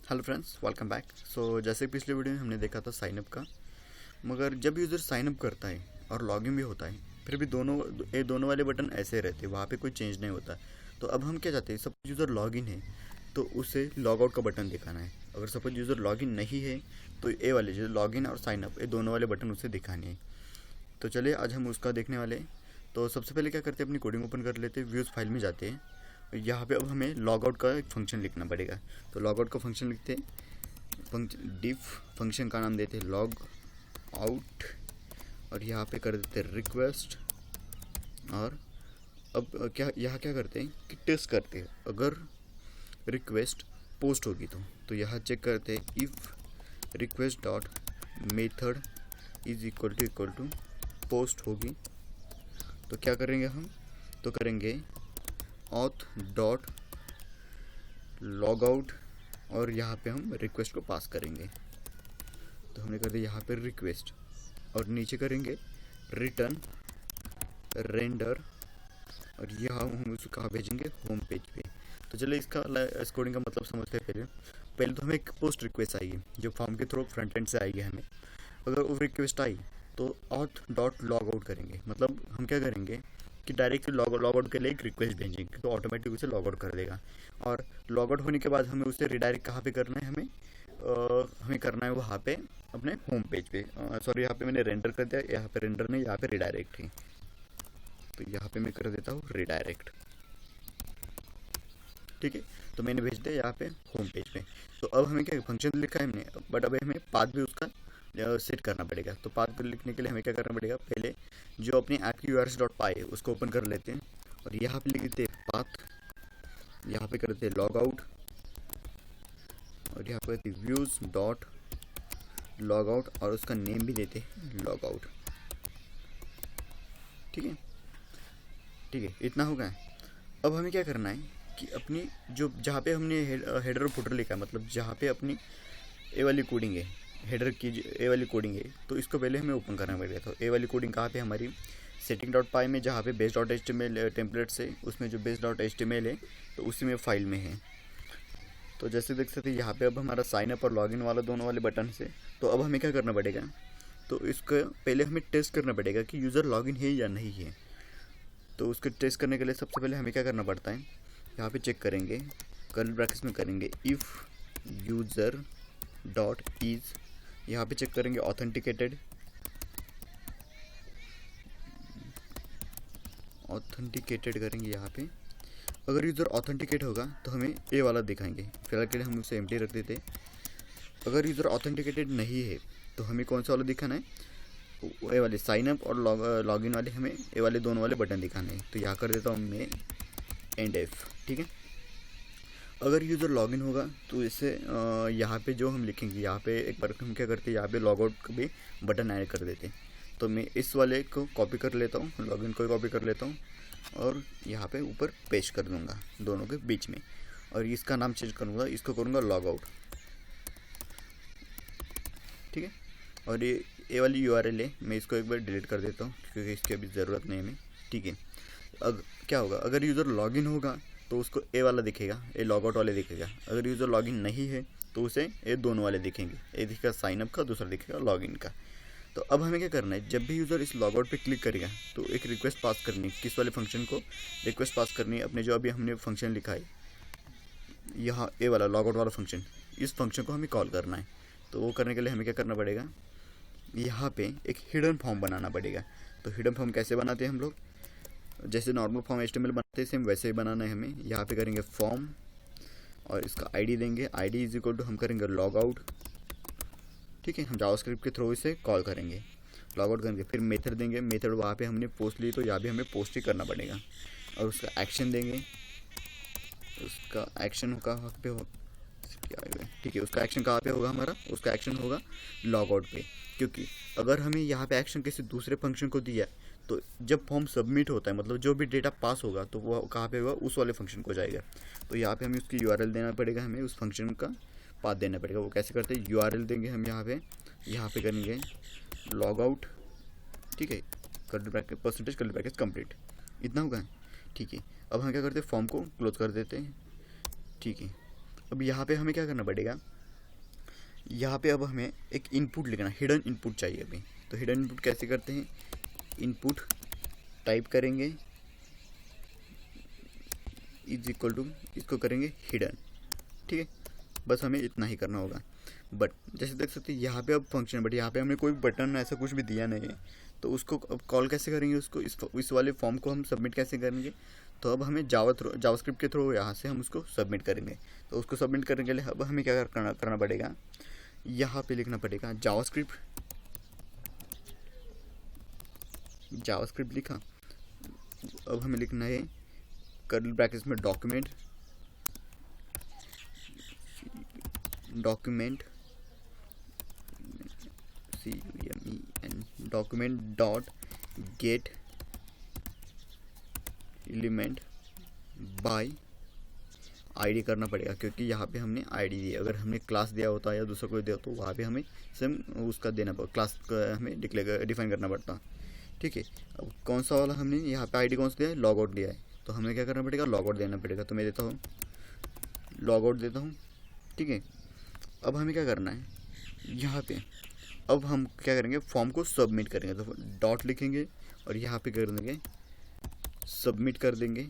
Hello friends, welcome back. जैसे पिछले video में हमने देखा था साइनअप का, मगर जब यूज़र साइनअप करता है और लॉगिन भी होता है, फिर भी दोनों वाले बटन ऐसे रहते हैं, वहाँ पे कोई चेंज नहीं होता। तो अब हम क्या चाहते हैं, सपोज यूज़र लॉगिन है तो उसे लॉग आउट का बटन दिखाना है। अगर सपोज यूज़र लॉगिन नहीं है तो ए वाले जो लॉगिन और साइनअप, ये दोनों वाले बटन उसे दिखाने हैं। तो चलिए आज हम उसका देखने वाले हैं। तो सबसे पहले क्या करते हैं, अपनी कोडिंग ओपन कर लेते हैं, व्यूज़ फाइल में जाते हैं। यहाँ पे अब हमें लॉग आउट का एक फंक्शन लिखना पड़ेगा। तो लॉग आउट का फंक्शन लिखते हैं, डिफ फंक्शन का नाम देते हैं लॉग आउट, और यहाँ पे कर देते हैं रिक्वेस्ट। और अब क्या करते हैं कि टेस्ट करते हैं, अगर रिक्वेस्ट पोस्ट होगी तो यहाँ चेक करते हैं if request dot method is equal to post होगी तो क्या करेंगे हम, तो करेंगे ऑथ डॉट लॉग आउट, और यहाँ पे हम रिक्वेस्ट को पास करेंगे। तो हमने कर दिया यहाँ पे रिक्वेस्ट, और नीचे करेंगे रिटर्न रेंडर, और यहाँ हम उसको कहाँ भेजेंगे, होम पेज पे। तो चलिए इस कोडिंग का मतलब समझते हैं। पहले तो हमें एक पोस्ट रिक्वेस्ट आएगी जो फॉर्म के थ्रू फ्रंट एंड से आएगी हमें। अगर वो रिक्वेस्ट आई तो ऑथ डॉट लॉग आउट करेंगे, मतलब हम क्या करेंगे कि डायरेक्ट लॉग आउट के लिए एक रिक्वेस्ट भेजेंगे तो ऑटोमेटिक उसे लॉग आउट कर देगा। और लॉग आउट होने के बाद हमें उसे रिडायरेक्ट कहाँ पे करना है, हमें करना है वहाँ पे अपने होम पेज पे। सॉरी, यहाँ पे मैंने रेंडर कर दिया, यहाँ पे रेंडर नहीं, यहाँ पे रिडायरेक्ट है। तो यहाँ पे मैं कर देता हूँ रिडायरेक्ट, ठीक है। तो मैंने भेज दिया यहाँ पे होम पेज पे। तो अब हमें क्या फंक्शन लिखा है हमने, बट अब हमें पाथ भी उसका सेट करना पड़ेगा। तो पाथ को लिखने के लिए हमें क्या करना पड़ेगा, पहले जो अपनी ऐप की urls.py है उसको ओपन कर लेते हैं, और यहाँ पे लिख देते हैं पाथ, यहाँ पे कर देते हैं लॉग आउट, और यहाँ पे व्यूज डॉट लॉग आउट, और उसका नेम भी देते हैं लॉग आउट, ठीक है। ठीक है, इतना हो गया। अब हमें क्या करना है कि अपनी जो जहाँ पे हमने हेडर और फुटर लिखा है, मतलब जहाँ पे अपनी ए वाली कोडिंग है, हेडर की ए वाली कोडिंग है, तो इसको पहले हमें ओपन करना पड़ेगा। तो ए वाली कोडिंग कहाँ पे, हमारी सेटिंग डॉट पाई में, जहाँ पे base dot H T M L templates है उसमें जो base dot H T M L है तो उसी में फाइल में है। तो जैसे देख सकते हैं यहाँ पे अब हमारा साइन अप और लॉगिन वाला दोनों वाले बटन से। तो अब हमें क्या करना पड़ेगा, तो इसको पहले हमें टेस्ट करना पड़ेगा कि यूज़र लॉगिन है या नहीं है। तो उसको टेस्ट करने के लिए सबसे पहले हमें क्या करना पड़ता है, यहाँ पे चेक करेंगे, कर्ली ब्रैकेट्स में करेंगे इफ़ यूज़र डॉट इज़, यहाँ पे चेक करेंगे ऑथेंटिकेटेड करेंगे यहाँ पे। अगर यूज़र ऑथेंटिकेट होगा तो हमें ए वाला दिखाएंगे, फिलहाल के लिए हम उसे एम्प्टी रख देते। अगर यूज़र ऑथेंटिकेटेड नहीं है तो हमें कौन सा वाला दिखाना है, ए वाले साइन अप और लॉगिन वाले, हमें ए वाले दोनों वाले बटन दिखाने हैं। तो यहाँ कर देता हूँ मैं एंड एफ, ठीक है। अगर यूज़र लॉगिन होगा तो इसे यहाँ पे जो हम लिखेंगे, यहाँ पे एक बार हम क्या करते हैं, यहाँ पे लॉग आउट का भी बटन ऐड कर देते हैं। तो मैं इस वाले को कॉपी कर लेता हूँ, लॉगिन को कॉपी कर लेता हूँ, और यहाँ पे ऊपर पेस्ट कर दूँगा दोनों के बीच में, और इसका नाम चेंज करूँगा, इसको करूँगा लॉग आउट, ठीक है। और ये वाली यूआरएल है, मैं इसको एक बार डिलीट कर देता हूँ क्योंकि इसकी अभी ज़रूरत नहीं है हमें, ठीक है। अब क्या होगा, अगर यूज़र लॉगिन होगा तो उसको ए वाला दिखेगा, ए लॉग आउट वाले दिखेगा। अगर यूज़र लॉगिन नहीं है तो उसे ए दोनों वाले दिखेंगे, एक दिखेगा साइन अप का, दूसरा दिखेगा लॉगिन का। तो अब हमें क्या करना है, जब भी यूज़र इस लॉग आउट पे क्लिक करेगा तो एक रिक्वेस्ट पास करनी है, किस वाले फंक्शन को रिक्वेस्ट पास करनी है, अपने जो अभी हमने फंक्शन लिखा है यहाँ ए वाला लॉग आउट वाला फंक्शन, इस फंक्शन को हमें कॉल करना है। तो वो करने के लिए हमें क्या करना पड़ेगा, यहाँ पे एक हिडन फॉर्म बनाना पड़ेगा। तो हिडन फॉर्म कैसे बनाते हैं हम लोग, जैसे नॉर्मल फॉर्म एचटीएमएल बनाते हैं सेम वैसे ही बनाना है हमें। यहाँ पे करेंगे फॉर्म, और इसका आईडी देंगे, आईडी इज इक्वल टू हम करेंगे लॉग आउट, ठीक है। हम जावास्क्रिप्ट के थ्रू इसे कॉल करेंगे, लॉग आउट करेंगे, फिर मेथड देंगे, मेथड वहाँ पे हमने पोस्ट ली तो यहाँ भी हमें पोस्ट ही करना पड़ेगा, और उसका एक्शन देंगे, उसका एक्शन कहाँ पे हो, ठीक है, उसका एक्शन कहाँ पे होगा हमारा, उसका एक्शन होगा लॉग आउट पे। क्योंकि अगर हमें यहाँ पे एक्शन किसी दूसरे फंक्शन को दिया तो जब फॉर्म सबमिट होता है, मतलब जो भी डेटा पास होगा तो वो कहाँ पे होगा, उस वाले फंक्शन को जाएगा। तो यहाँ पे हमें उसकी यूआरएल देना पड़ेगा, हमें उस फंक्शन का पाथ देना पड़ेगा। वो कैसे करते हैं, यूआरएल देंगे हम यहाँ पे करेंगे लॉग आउट, ठीक है, curly bracket percentage curly bracket complete, इतना होगा, ठीक है। अब हम क्या करते हैं, फॉर्म को क्लोज कर देते हैं, ठीक है। अब यहाँ पे हमें क्या करना पड़ेगा, यहाँ पे अब हमें एक इनपुट लिखना, हिडन इनपुट चाहिए अभी। तो हिडन इनपुट कैसे करते हैं, इनपुट टाइप करेंगे इज इक्वल टू, इसको करेंगे हिडन, ठीक है। बस हमें इतना ही करना होगा। बट जैसे देख सकते हैं यहाँ पे अब फंक्शन है, बट यहाँ पे हमने कोई बटन ऐसा कुछ भी दिया नहीं है, तो उसको अब कॉल कैसे करेंगे, उसको इस वाले फॉर्म को हम सबमिट कैसे करेंगे। तो अब हमें जावास्क्रिप्ट के थ्रू यहाँ से हम उसको सबमिट करेंगे। तो उसको सबमिट करने के लिए अब हमें क्या करना पड़ेगा, यहाँ पे लिखना पड़ेगा जावास्क्रिप्ट लिखा। अब हमें लिखना है कर्ली ब्रैकेट्स में document document dot gate element by ID करना पड़ेगा, क्योंकि यहाँ पे हमने आईडी दी है। अगर हमने क्लास दिया होता या दूसरा कोई दिया तो वहाँ पे हमें सेम उसका देना पड़ता, क्लास का हमें डिफाइन करना पड़ता, ठीक है। अब कौन सा वाला हमने यहाँ पे आईडी कौन सा दिया है, लॉग आउट दिया है, तो हमें क्या करना पड़ेगा, लॉग आउट देना पड़ेगा। तो मैं देता हूँ लॉग आउट देता हूँ, ठीक है। अब हमें क्या करना है, यहाँ पे अब हम क्या करेंगे, फॉर्म को सबमिट करेंगे। तो डॉट लिखेंगे और यहाँ पे कर देंगे सबमिट कर देंगे,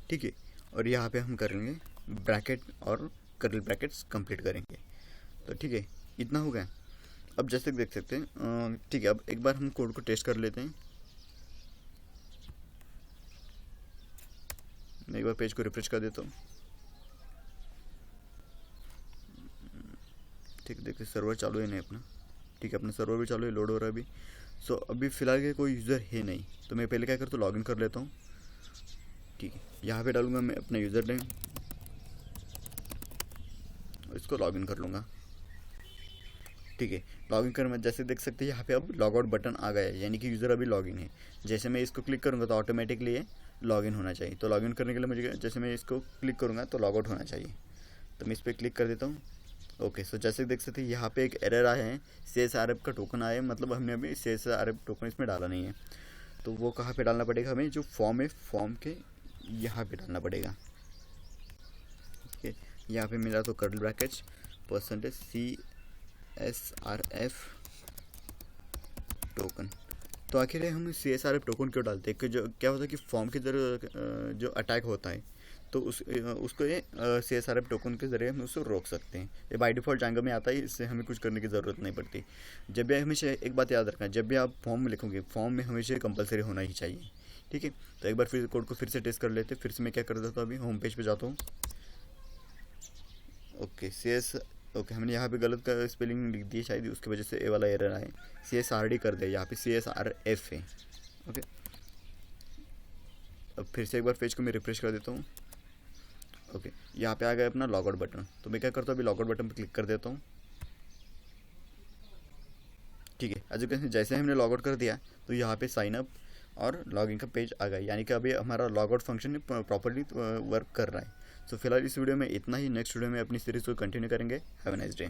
ठीक है। और यहाँ पे हम करेंगे ब्रैकेट और कर्ली ब्रैकेट्स कंप्लीट करेंगे। तो ठीक है, इतना हो गया। अब जैसे देख सकते हैं, ठीक है। अब एक बार हम कोड को टेस्ट कर लेते हैं। मैं एक बार पेज को रिफ्रेश कर देता हूँ, ठीक है। देखते सर्वर चालू है नहीं अपना, ठीक है। अपना सर्वर भी चालू है, लोड हो रहा है अभी। सो अभी फ़िलहाल के कोई यूज़र है नहीं, तो मैं पहले क्या करता हूँ, लॉगिन कर लेता हूँ, ठीक है। यहाँ पे डालूंगा मैं अपना यूज़र नेम, इसको लॉगिन कर लूँगा, ठीक है। लॉगिन कर मैं जैसे देख सकते हैं यहाँ पे अब लॉग आउट बटन आ गया है, यानी कि यूज़र अभी लॉगिन है। जैसे मैं इसको क्लिक करूँगा तो ऑटोमेटिकली ये लॉगिन होना चाहिए। तो लॉगिन करने के लिए मुझे, जैसे मैं इसको क्लिक करूँगा तो लॉग आउट होना चाहिए। तो मैं इस पर क्लिक कर देता हूँ, ओके। सो जैसे देख सकते हैं यहाँ पे एक एरर आया है, CSRF का टोकन आया है, मतलब हमने अभी CSRF टोकन इसमें डाला नहीं है। तो वो कहाँ पे डालना पड़ेगा, हमें जो फॉर्म है फॉर्म के यहाँ पे डालना पड़ेगा, ठीक है। यहाँ पे मिला तो कर्ली ब्रैकेट्स %CSRF टोकन। तो आखिर हम CSRF टोकन क्यों डालते हैं, कि जो क्या होता है कि फॉर्म के जरिए जो अटैक होता है तो उसको ये CSRF टोकन के ज़रिए हम उसको रोक सकते हैं। ये बाय डिफ़ॉल्ट जांगो में आता है, इससे हमें कुछ करने की ज़रूरत नहीं पड़ती। जब भी हमेशा एक बात याद रखना, जब भी आप फॉर्म में लिखोगे, फॉर्म में हमेशा कंपलसरी होना ही चाहिए, ठीक है। तो एक बार फिर कोड को फिर से टेस्ट कर लेते हैं। फिर से मैं क्या कर देता हूँ, अभी होम पेज पर जाता हूँ, ओके। ओके, हमने यहाँ पे गलत का स्पेलिंग लिख दी शायद, उसकी वजह से ए वाला एरर आए। CSRD कर दे, यहाँ पे CSRF है, ओके। अब फिर से एक बार पेज को मैं रिफ्रेश कर देता हूँ, ओके। यहाँ पे आ गया अपना लॉग आउट बटन। तो मैं क्या करता हूँ, अभी लॉग आउट बटन पर क्लिक कर देता हूँ, ठीक है। जैसे हमने लॉग आउट कर दिया तो यहाँ पे साइन अप और लॉगिन का पेज आ गया, यानी कि अभी हमारा log out function properly work कर रहा है। सो फिलहाल इस वीडियो में इतना ही। नेक्स्ट वीडियो में अपनी सीरीज़ को कंटिन्यू करेंगे। Have a nice day.